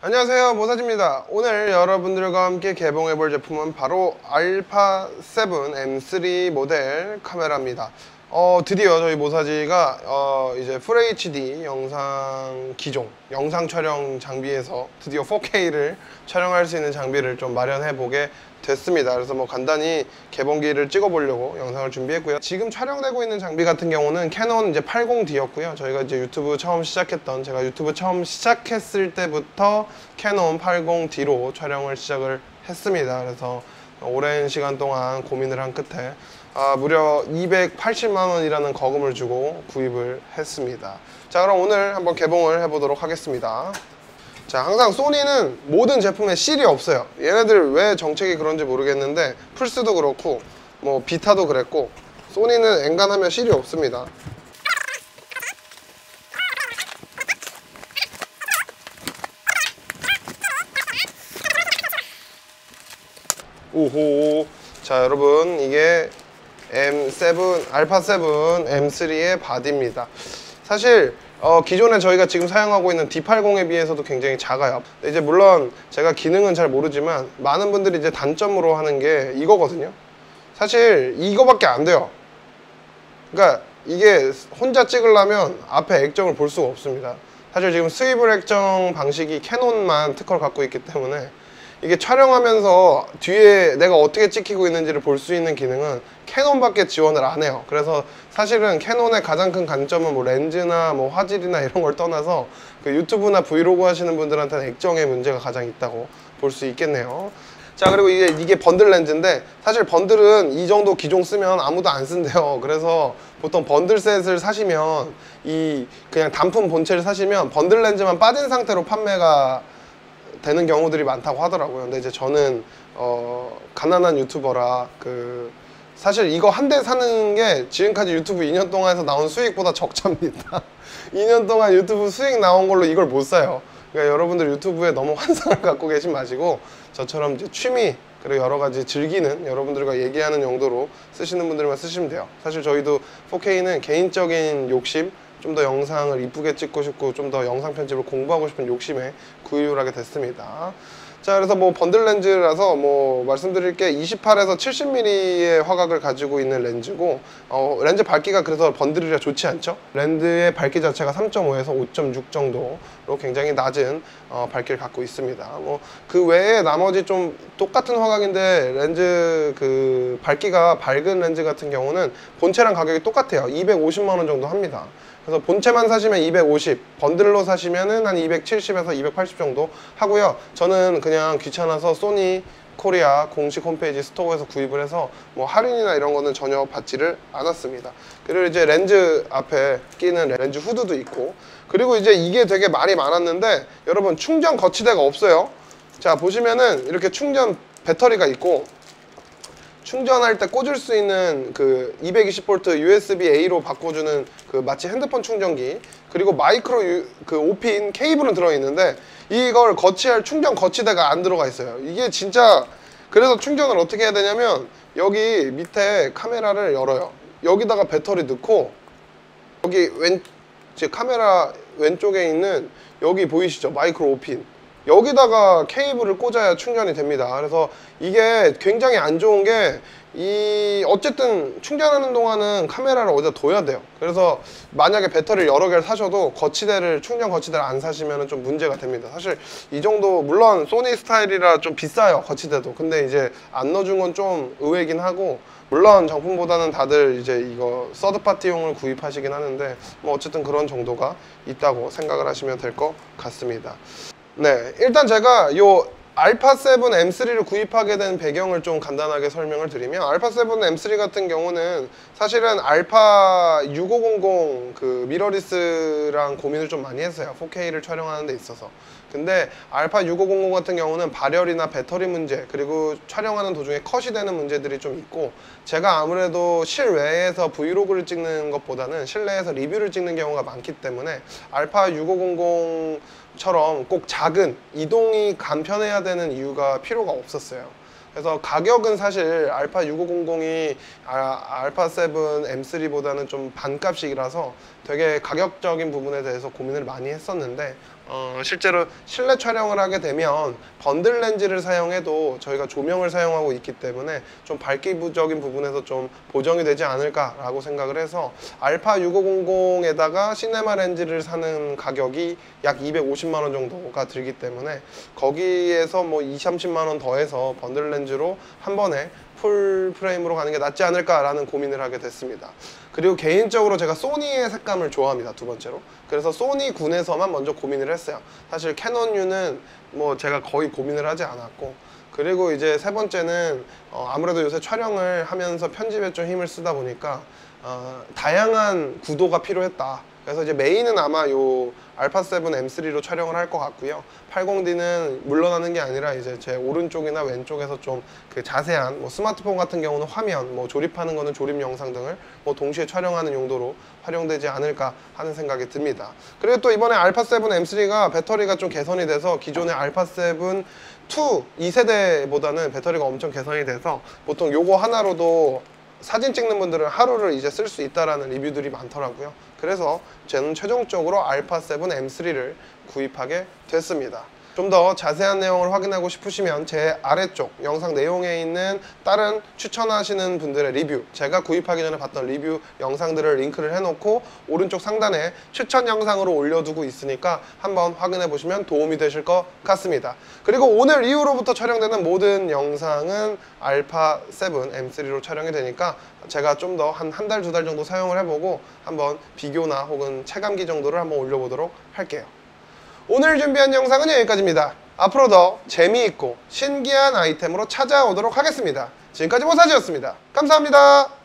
안녕하세요, 모사지입니다. 오늘 여러분들과 함께 개봉해볼 제품은 바로 알파 7 M3 모델 카메라입니다. 드디어 저희 모사지가 이제 FHD 영상 기종, 영상 촬영 장비에서 드디어 4K를 촬영할 수 있는 장비를 좀 마련해 보게 됐습니다. 그래서 뭐 간단히 개봉기를 찍어보려고 영상을 준비했고요. 지금 촬영되고 있는 장비 같은 경우는 캐논 이제 80D였고요. 저희가 이제 제가 유튜브 처음 시작했을 때부터 캐논 80D로 촬영을 시작을 했습니다. 그래서 오랜 시간 동안 고민을 한 끝에 무려 280만 원이라는 거금을 주고 구입을 했습니다. 자, 그럼 오늘 한번 개봉을 해보도록 하겠습니다. 자, 항상 소니는 모든 제품에 실이 없어요. 얘네들 왜 정책이 그런지 모르겠는데 플스도 그렇고 뭐 비타도 그랬고 소니는 엔간하면 실이 없습니다. 오호. 자, 여러분, 이게 알파 7 M3의 바디입니다. 사실 기존에 저희가 지금 사용하고 있는 D80에 비해서도 굉장히 작아요. 이제 물론 제가 기능은 잘 모르지만 많은 분들이 이제 단점으로 하는 게 이거거든요. 사실 이거밖에 안 돼요. 그러니까 이게 혼자 찍으려면 앞에 액정을 볼 수가 없습니다. 사실 지금 스위블 액정 방식이 캐논만 특허를 갖고 있기 때문에 이게 촬영하면서 뒤에 내가 어떻게 찍히고 있는지를 볼 수 있는 기능은 캐논밖에 지원을 안 해요. 그래서 사실은 캐논의 가장 큰 단점은 뭐 렌즈나 뭐 화질이나 이런 걸 떠나서 그 유튜브나 브이로그 하시는 분들한테는 액정의 문제가 가장 있다고 볼 수 있겠네요. 자, 그리고 이게 번들 렌즈인데 사실 번들은 이 정도 기종 쓰면 아무도 안 쓴대요. 그래서 보통 번들 셋을 사시면 그냥 단품 본체를 사시면 번들 렌즈만 빠진 상태로 판매가 되는 경우들이 많다고 하더라고요. 근데 이제 저는 가난한 유튜버라 사실 이거 한 대 사는 게 지금까지 유튜브 2년 동안 해서 나온 수익보다 적자입니다. 2년 동안 유튜브 수익 나온 걸로 이걸 못 사요. 그러니까 여러분들 유튜브에 너무 환상을 갖고 계신 마시고 저처럼 이제 취미 그리고 여러 가지 즐기는 여러분들과 얘기하는 용도로 쓰시는 분들만 쓰시면 돼요. 사실 저희도 4K는 개인적인 욕심, 좀 더 영상을 이쁘게 찍고 싶고 좀 더 영상 편집을 공부하고 싶은 욕심에 구입을 하게 됐습니다. 자, 그래서 뭐 번들 렌즈라서 뭐 말씀드릴 게 28에서 70mm의 화각을 가지고 있는 렌즈고 렌즈 밝기가 그래서 번들이라 좋지 않죠. 렌즈의 밝기 자체가 3.5에서 5.6 정도로 굉장히 낮은 밝기를 갖고 있습니다. 뭐 그 외에 나머지 좀 똑같은 화각인데 렌즈 밝기가 밝은 렌즈 같은 경우는 본체랑 가격이 똑같아요. 250만 원 정도 합니다. 그래서 본체만 사시면 250, 번들로 사시면은 한 270에서 280 정도 하고요. 저는 그냥 귀찮아서 소니 코리아 공식 홈페이지 스토어에서 구입을 해서 뭐 할인이나 이런 거는 전혀 받지를 않았습니다. 그리고 이제 렌즈 앞에 끼는 렌즈 후드도 있고, 그리고 이제 이게 되게 말이 많았는데 여러분 충전 거치대가 없어요. 자, 보시면은 이렇게 충전 배터리가 있고 충전할 때 꽂을 수 있는 220V USB-A로 바꿔주는 마치 핸드폰 충전기, 그리고 마이크로 5핀 케이블은 들어있는데 이걸 거치할 충전 거치대가 안 들어가 있어요. 이게 진짜, 그래서 충전을 어떻게 해야 되냐면 여기 밑에 카메라를 열어요. 여기다가 배터리 넣고 여기 카메라 왼쪽에 있는 여기 보이시죠? 마이크로 5핀, 여기다가 케이블을 꽂아야 충전이 됩니다. 그래서 이게 굉장히 안 좋은 게 어쨌든 충전하는 동안은 카메라를 어디다 둬야 돼요. 그래서 만약에 배터리를 여러 개를 사셔도 충전 거치대를 안 사시면 좀 문제가 됩니다. 사실 이 정도, 물론 소니 스타일이라 좀 비싸요, 거치대도. 근데 이제 안 넣어준 건 좀 의외이긴 하고, 물론 정품보다는 다들 이제 이거 서드파티용을 구입하시긴 하는데 뭐 어쨌든 그런 정도가 있다고 생각을 하시면 될 것 같습니다. 네, 일단 제가 요 알파 7 M3를 구입하게 된 배경을 좀 간단하게 설명을 드리면, 알파 7 M3 같은 경우는 사실은 알파 6500 미러리스랑 고민을 좀 많이 했어요. 4K를 촬영하는 데 있어서. 근데 알파 6500 같은 경우는 발열이나 배터리 문제, 그리고 촬영하는 도중에 컷이 되는 문제들이 좀 있고, 제가 아무래도 실외에서 브이로그를 찍는 것보다는 실내에서 리뷰를 찍는 경우가 많기 때문에 알파 6500처럼 꼭 작은, 이동이 간편해야 되는 이유가 필요가 없었어요. 그래서 가격은 사실 알파 6500이 알파 7 M3보다는 좀 반값이라서 되게 가격적인 부분에 대해서 고민을 많이 했었는데, 실제로 실내 촬영을 하게 되면 번들 렌즈를 사용해도 저희가 조명을 사용하고 있기 때문에 좀 밝기적인 부분에서 좀 보정이 되지 않을까라고 생각을 해서 알파 6500에다가 시네마 렌즈를 사는 가격이 약 250만 원 정도가 들기 때문에 거기에서 뭐 20, 30만 원 더해서 번들 렌즈로 한 번에 풀 프레임으로 가는 게 낫지 않을까라는 고민을 하게 됐습니다. 그리고 개인적으로 제가 소니의 색감을 좋아합니다. 두 번째로. 그래서 소니군에서만 먼저 고민을 했어요. 사실 캐논유는 뭐 제가 거의 고민을 하지 않았고, 그리고 이제 세 번째는 아무래도 요새 촬영을 하면서 편집에 좀 힘을 쓰다 보니까 다양한 구도가 필요했다. 그래서 이제 메인은 아마 요 알파7 M3로 촬영을 할 것 같고요. 80D는 물러나는 게 아니라 이제 제 오른쪽이나 왼쪽에서 좀 그 자세한 뭐 스마트폰 같은 경우는 화면, 뭐 조립하는 거는 조립 영상 등을 뭐 동시에 촬영하는 용도로 활용되지 않을까 하는 생각이 듭니다. 그리고 또 이번에 알파7 M3가 배터리가 좀 개선이 돼서 기존의 알파7 2 2세대보다는 배터리가 엄청 개선이 돼서 보통 요거 하나로도 사진 찍는 분들은 하루를 이제 쓸 수 있다라는 리뷰들이 많더라고요. 그래서 저는 최종적으로 알파7 M3를 구입하게 됐습니다. 좀 더 자세한 내용을 확인하고 싶으시면 제 아래쪽 영상 내용에 있는 다른 추천하시는 분들의 리뷰, 제가 구입하기 전에 봤던 리뷰 영상들을 링크를 해놓고 오른쪽 상단에 추천 영상으로 올려두고 있으니까 한번 확인해 보시면 도움이 되실 것 같습니다. 그리고 오늘 이후로부터 촬영되는 모든 영상은 알파7 M3로 촬영이 되니까 제가 좀 더 한 달, 두 달 정도 사용을 해보고 한번 비교나 혹은 체감기 정도를 한번 올려보도록 할게요. 오늘 준비한 영상은 여기까지입니다. 앞으로 더 재미있고 신기한 아이템으로 찾아오도록 하겠습니다. 지금까지 모사지였습니다. 감사합니다.